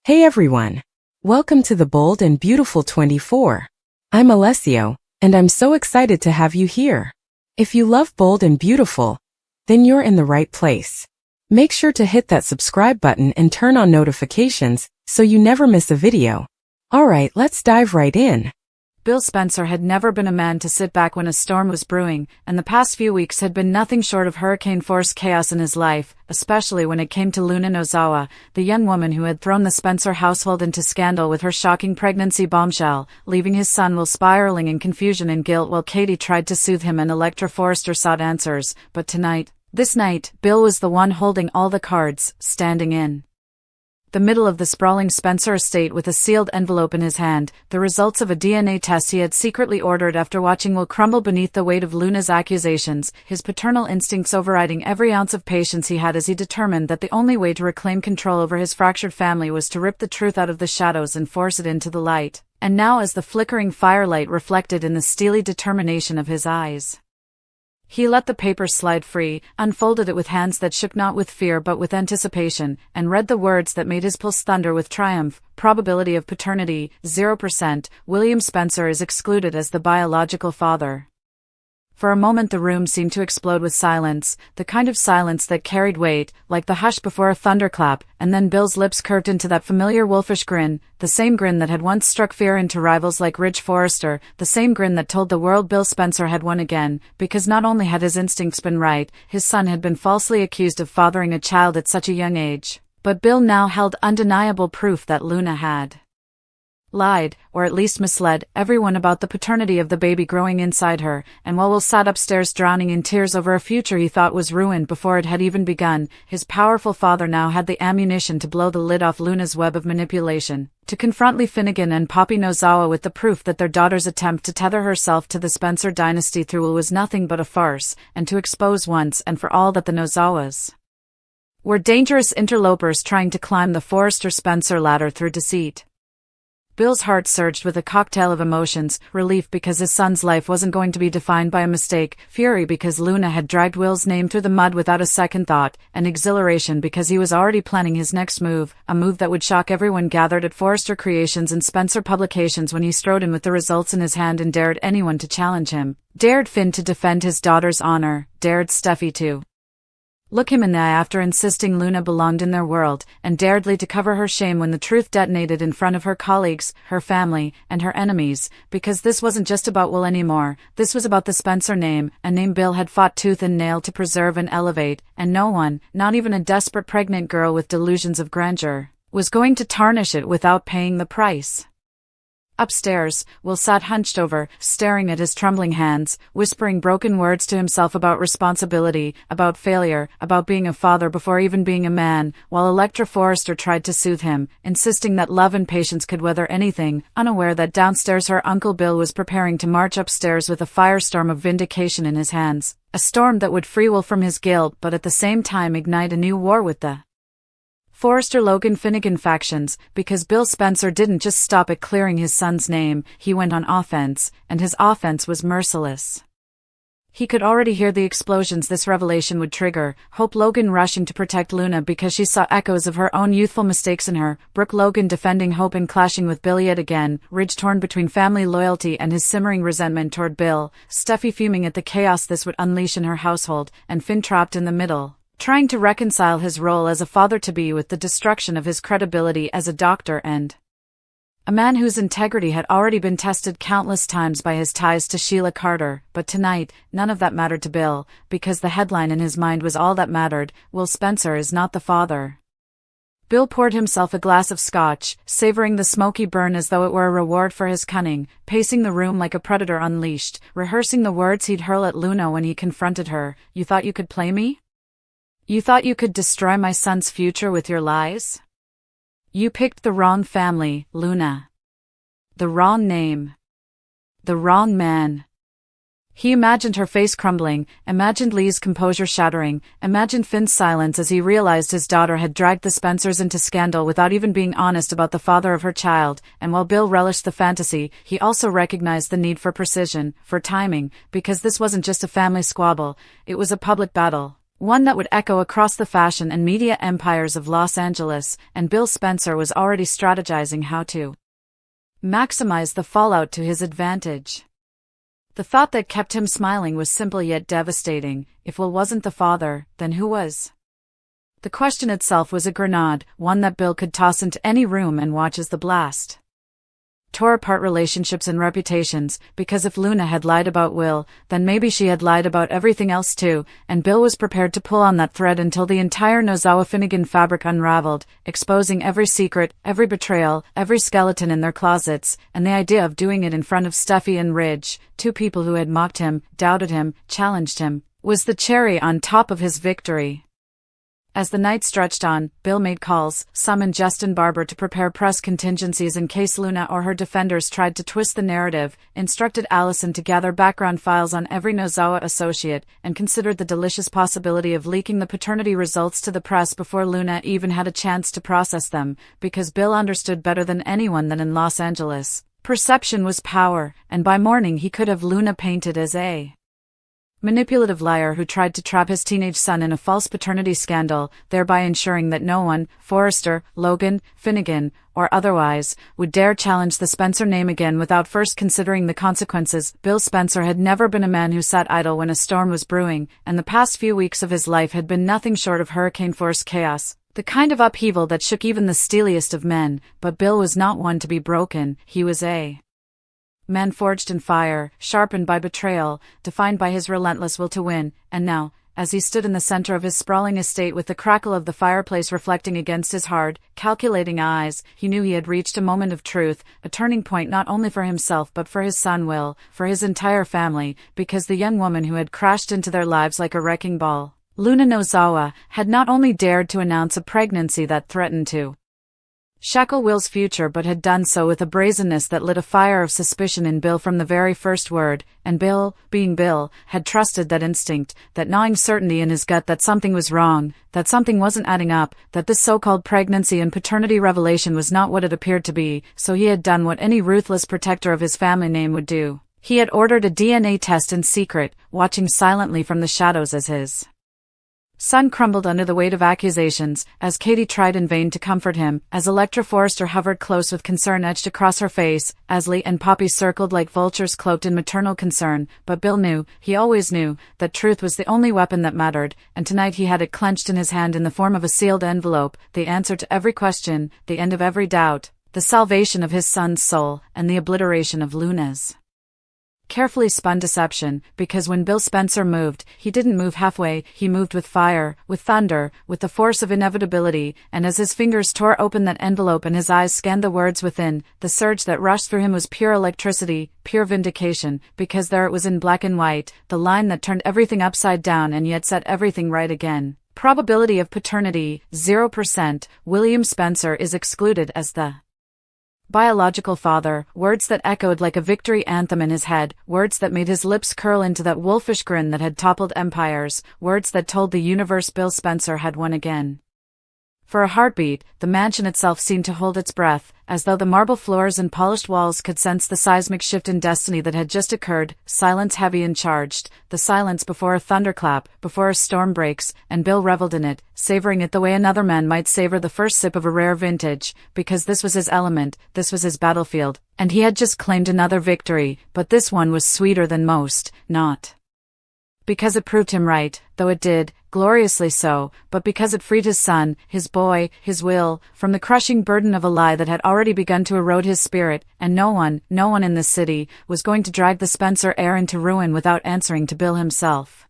Hey everyone! Welcome to the Bold and Beautiful 24. I'm Alessio, and I'm so excited to have you here. If you love Bold and Beautiful, then you're in the right place. Make sure to hit that subscribe button and turn on notifications so you never miss a video. Alright, let's dive right in. Bill Spencer had never been a man to sit back when a storm was brewing, and the past few weeks had been nothing short of hurricane-force chaos in his life, especially when it came to Luna Nozawa, the young woman who had thrown the Spencer household into scandal with her shocking pregnancy bombshell, leaving his son Will spiraling in confusion and guilt while Katie tried to soothe him and Electra Forrester sought answers. But this night, Bill was the one holding all the cards, standing in the middle of the sprawling Spencer estate with a sealed envelope in his hand, the results of a DNA test he had secretly ordered after watching Will crumble beneath the weight of Luna's accusations, his paternal instincts overriding every ounce of patience he had as he determined that the only way to reclaim control over his fractured family was to rip the truth out of the shadows and force it into the light. And now as the flickering firelight reflected in the steely determination of his eyes, he let the paper slide free, unfolded it with hands that shook not with fear but with anticipation, and read the words that made his pulse thunder with triumph. Probability of paternity, 0%. William Spencer is excluded as the biological father. For a moment the room seemed to explode with silence, the kind of silence that carried weight, like the hush before a thunderclap, and then Bill's lips curved into that familiar wolfish grin, the same grin that had once struck fear into rivals like Ridge Forrester, the same grin that told the world Bill Spencer had won again, because not only had his instincts been right, his son had been falsely accused of fathering a child at such a young age, but Bill now held undeniable proof that Luna had lied, or at least misled, everyone about the paternity of the baby growing inside her, and while Will sat upstairs drowning in tears over a future he thought was ruined before it had even begun, his powerful father now had the ammunition to blow the lid off Luna's web of manipulation, to confront Lee Finnegan and Poppy Nozawa with the proof that their daughter's attempt to tether herself to the Spencer dynasty through Will was nothing but a farce, and to expose once and for all that the Nozawas were dangerous interlopers trying to climb the Forrester-Spencer ladder through deceit. Bill's heart surged with a cocktail of emotions, relief because his son's life wasn't going to be defined by a mistake, fury because Luna had dragged Will's name through the mud without a second thought, and exhilaration because he was already planning his next move, a move that would shock everyone gathered at Forrester Creations and Spencer Publications when he strode in with the results in his hand and dared anyone to challenge him, dared Finn to defend his daughter's honor, dared Steffi to look him in the eye after insisting Luna belonged in their world, and dared Lee to cover her shame when the truth detonated in front of her colleagues, her family, and her enemies, because this wasn't just about Will anymore, this was about the Spencer name, a name Bill had fought tooth and nail to preserve and elevate, and no one, not even a desperate pregnant girl with delusions of grandeur, was going to tarnish it without paying the price. Upstairs, Will sat hunched over, staring at his trembling hands, whispering broken words to himself about responsibility, about failure, about being a father before even being a man, while Electra Forrester tried to soothe him, insisting that love and patience could weather anything, unaware that downstairs her Uncle Bill was preparing to march upstairs with a firestorm of vindication in his hands, a storm that would free Will from his guilt but at the same time ignite a new war with the Forrester-Logan-Finnegan factions, because Bill Spencer didn't just stop at clearing his son's name, he went on offense, and his offense was merciless. He could already hear the explosions this revelation would trigger, Hope Logan rushing to protect Luna because she saw echoes of her own youthful mistakes in her, Brooke Logan defending Hope and clashing with Bill yet again, Ridge torn between family loyalty and his simmering resentment toward Bill, Steffi fuming at the chaos this would unleash in her household, and Finn trapped in the middle, trying to reconcile his role as a father-to-be with the destruction of his credibility as a doctor and a man whose integrity had already been tested countless times by his ties to Sheila Carter. But tonight, none of that mattered to Bill, because the headline in his mind was all that mattered: Will Spencer is not the father. Bill poured himself a glass of scotch, savoring the smoky burn as though it were a reward for his cunning, pacing the room like a predator unleashed, rehearsing the words he'd hurl at Luna when he confronted her. "You thought you could play me? You thought you could destroy my son's future with your lies? You picked the wrong family, Luna. The wrong name. The wrong man." He imagined her face crumbling, imagined Lee's composure shattering, imagined Finn's silence as he realized his daughter had dragged the Spencers into scandal without even being honest about the father of her child, and while Bill relished the fantasy, he also recognized the need for precision, for timing, because this wasn't just a family squabble, it was a public battle. one that would echo across the fashion and media empires of Los Angeles, and Bill Spencer was already strategizing how to maximize the fallout to his advantage. The thought that kept him smiling was simple yet devastating. If Will wasn't the father, then who was? The question itself was a grenade, one that Bill could toss into any room and watch as the blast tore apart relationships and reputations, because if Luna had lied about Will, then maybe she had lied about everything else too, and Bill was prepared to pull on that thread until the entire Nozawa-Finnegan fabric unraveled, exposing every secret, every betrayal, every skeleton in their closets, and the idea of doing it in front of Steffi and Ridge, two people who had mocked him, doubted him, challenged him, was the cherry on top of his victory. As the night stretched on, Bill made calls, summoned Justin Barber to prepare press contingencies in case Luna or her defenders tried to twist the narrative, instructed Allison to gather background files on every Nozawa associate, and considered the delicious possibility of leaking the paternity results to the press before Luna even had a chance to process them, because Bill understood better than anyone that in Los Angeles, perception was power, and by morning he could have Luna painted as a manipulative liar who tried to trap his teenage son in a false paternity scandal, thereby ensuring that no one, Forrester, Logan, Finnegan, or otherwise, would dare challenge the Spencer name again without first considering the consequences. Bill Spencer had never been a man who sat idle when a storm was brewing, and the past few weeks of his life had been nothing short of hurricane-force chaos, the kind of upheaval that shook even the steeliest of men. But Bill was not one to be broken. He was a man forged in fire, sharpened by betrayal, defined by his relentless will to win, and now, as he stood in the center of his sprawling estate with the crackle of the fireplace reflecting against his hard, calculating eyes, he knew he had reached a moment of truth, a turning point not only for himself but for his son Will, for his entire family, because the young woman who had crashed into their lives like a wrecking ball, Luna Nozawa, had not only dared to announce a pregnancy that threatened to shackle Will's future but had done so with a brazenness that lit a fire of suspicion in Bill from the very first word, and Bill, being Bill, had trusted that instinct, that gnawing certainty in his gut that something was wrong, that something wasn't adding up, that this so-called pregnancy and paternity revelation was not what it appeared to be, so he had done what any ruthless protector of his family name would do. He had ordered a DNA test in secret, watching silently from the shadows as his son crumbled under the weight of accusations, as Katie tried in vain to comfort him, as Electra Forrester hovered close with concern etched across her face, as Lee and Poppy circled like vultures cloaked in maternal concern. But Bill knew, he always knew, that truth was the only weapon that mattered, and tonight he had it clenched in his hand in the form of a sealed envelope, the answer to every question, the end of every doubt, the salvation of his son's soul, and the obliteration of Luna's carefully spun deception, because when Bill Spencer moved, he didn't move halfway, he moved with fire, with thunder, with the force of inevitability, and as his fingers tore open that envelope and his eyes scanned the words within, the surge that rushed through him was pure electricity, pure vindication, because there it was in black and white, the line that turned everything upside down and yet set everything right again. Probability of paternity, 0%, William Spencer is excluded as the biological father, words that echoed like a victory anthem in his head, words that made his lips curl into that wolfish grin that had toppled empires, words that told the universe Bill Spencer had won again. For a heartbeat, the mansion itself seemed to hold its breath, as though the marble floors and polished walls could sense the seismic shift in destiny that had just occurred, silence heavy and charged, the silence before a thunderclap, before a storm breaks, and Bill reveled in it, savoring it the way another man might savor the first sip of a rare vintage, because this was his element, this was his battlefield, and he had just claimed another victory, but this one was sweeter than most, not because it proved him right, though it did, gloriously so, but because it freed his son, his boy, his Will, from the crushing burden of a lie that had already begun to erode his spirit, and no one in this city, was going to drag the Spencer heir into ruin without answering to Bill himself.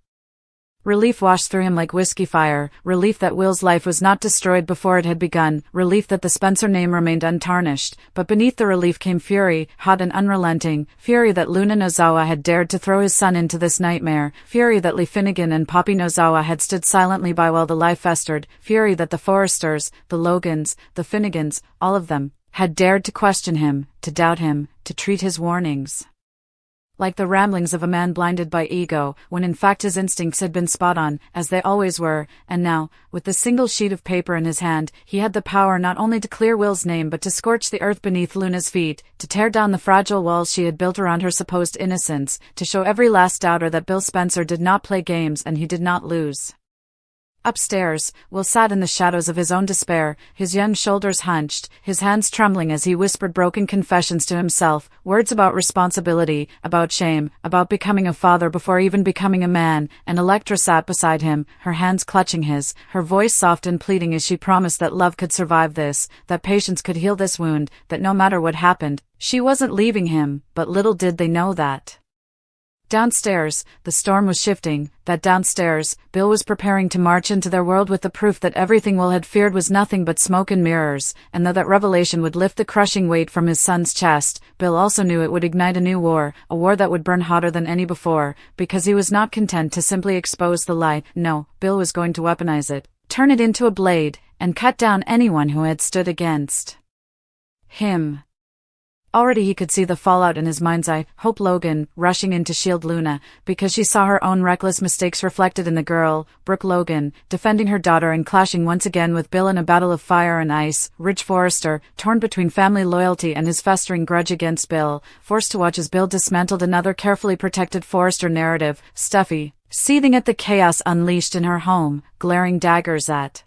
Relief washed through him like whiskey fire, relief that Will's life was not destroyed before it had begun, relief that the Spencer name remained untarnished, but beneath the relief came fury, hot and unrelenting, fury that Luna Nozawa had dared to throw his son into this nightmare, fury that Lee Finnegan and Poppy Nozawa had stood silently by while the lie festered, fury that the Forresters, the Logans, the Finnegans, all of them, had dared to question him, to doubt him, to treat his warnings like the ramblings of a man blinded by ego, when in fact his instincts had been spot on, as they always were, and now, with the single sheet of paper in his hand, he had the power not only to clear Will's name but to scorch the earth beneath Luna's feet, to tear down the fragile walls she had built around her supposed innocence, to show every last doubter that Bill Spencer did not play games and he did not lose. Upstairs, Will sat in the shadows of his own despair, his young shoulders hunched, his hands trembling as he whispered broken confessions to himself, words about responsibility, about shame, about becoming a father before even becoming a man, and Electra sat beside him, her hands clutching his, her voice soft and pleading as she promised that love could survive this, that patience could heal this wound, that no matter what happened, she wasn't leaving him, but little did they know that. Downstairs, the storm was shifting, that downstairs, Bill was preparing to march into their world with the proof that everything Will had feared was nothing but smoke and mirrors, and though that revelation would lift the crushing weight from his son's chest, Bill also knew it would ignite a new war, a war that would burn hotter than any before, because he was not content to simply expose the lie. No, Bill was going to weaponize it, turn it into a blade, and cut down anyone who had stood against him. Already he could see the fallout in his mind's eye, Hope Logan, rushing in to shield Luna, because she saw her own reckless mistakes reflected in the girl, Brooke Logan, defending her daughter and clashing once again with Bill in a battle of fire and ice, Ridge Forrester, torn between family loyalty and his festering grudge against Bill, forced to watch as Bill dismantled another carefully protected Forrester narrative, Steffi, seething at the chaos unleashed in her home, glaring daggers at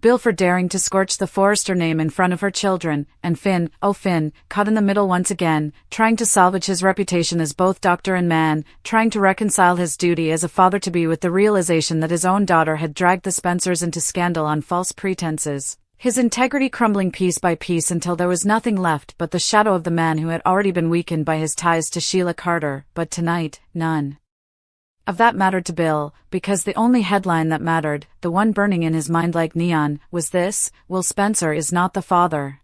Bill for daring to scorch the Forrester name in front of her children, and Finn, oh Finn, caught in the middle once again, trying to salvage his reputation as both doctor and man, trying to reconcile his duty as a father-to-be with the realization that his own daughter had dragged the Spencers into scandal on false pretenses. His integrity crumbling piece by piece until there was nothing left but the shadow of the man who had already been weakened by his ties to Sheila Carter, but tonight, none of that mattered to Bill, because the only headline that mattered, the one burning in his mind like neon, was this: Will Spencer is not the father.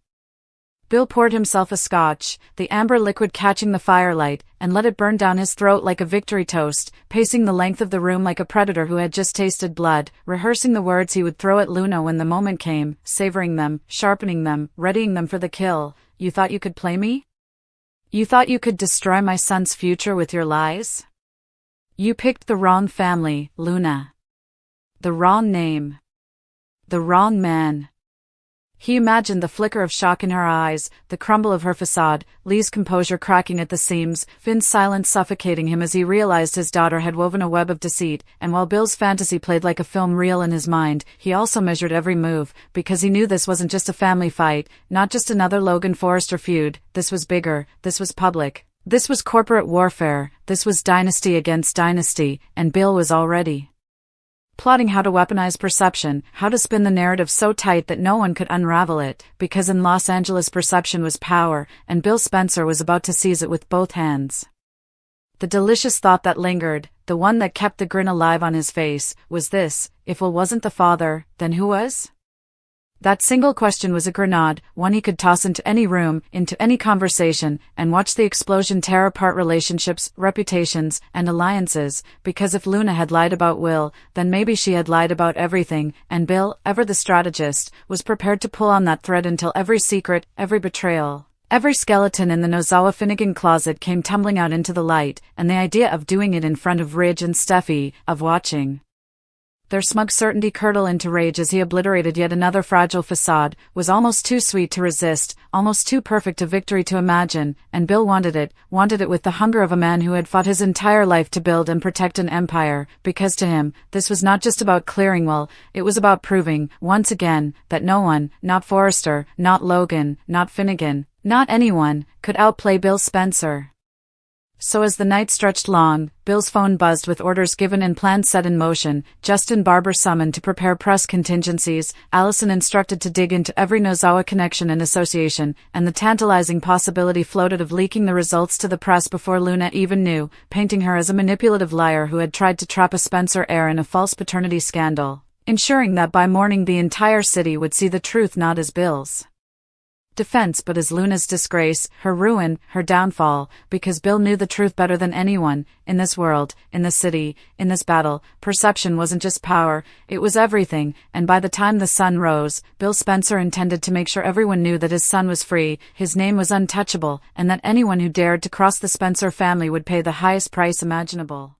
Bill poured himself a scotch, the amber liquid catching the firelight, and let it burn down his throat like a victory toast, pacing the length of the room like a predator who had just tasted blood, rehearsing the words he would throw at Luna when the moment came, savoring them, sharpening them, readying them for the kill. You thought you could play me? You thought you could destroy my son's future with your lies? You picked the wrong family, Luna. The wrong name. The wrong man. He imagined the flicker of shock in her eyes, the crumble of her facade, Lee's composure cracking at the seams, Finn's silence suffocating him as he realized his daughter had woven a web of deceit, and while Bill's fantasy played like a film reel in his mind, he also measured every move, because he knew this wasn't just a family fight, not just another Logan Forrester feud, this was bigger, this was public. This was corporate warfare, this was dynasty against dynasty, and Bill was already plotting how to weaponize perception, how to spin the narrative so tight that no one could unravel it, because in Los Angeles perception was power, and Bill Spencer was about to seize it with both hands. The delicious thought that lingered, the one that kept the grin alive on his face, was this: if Will wasn't the father, then who was? That single question was a grenade, one he could toss into any room, into any conversation, and watch the explosion tear apart relationships, reputations, and alliances, because if Luna had lied about Will, then maybe she had lied about everything, and Bill, ever the strategist, was prepared to pull on that thread until every secret, every betrayal, every skeleton in the Nozawa Finnegan closet came tumbling out into the light, and the idea of doing it in front of Ridge and Steffi, of watching their smug certainty curdle into rage as he obliterated yet another fragile facade, was almost too sweet to resist, almost too perfect a victory to imagine, and Bill wanted it with the hunger of a man who had fought his entire life to build and protect an empire, because to him, this was not just about clearing Will, it was about proving, once again, that no one, not Forrester, not Logan, not Finnegan, not anyone, could outplay Bill Spencer. So as the night stretched long, Bill's phone buzzed with orders given and plans set in motion, Justin Barber summoned to prepare press contingencies, Allison instructed to dig into every Nozawa connection and association, and the tantalizing possibility floated of leaking the results to the press before Luna even knew, painting her as a manipulative liar who had tried to trap a Spencer heir in a false paternity scandal, ensuring that by morning the entire city would see the truth not as Bill's defense but as Luna's disgrace, her ruin, her downfall, because Bill knew the truth better than anyone, in this world, in this city, in this battle. Perception wasn't just power, it was everything, and by the time the sun rose, Bill Spencer intended to make sure everyone knew that his son was free, his name was untouchable, and that anyone who dared to cross the Spencer family would pay the highest price imaginable.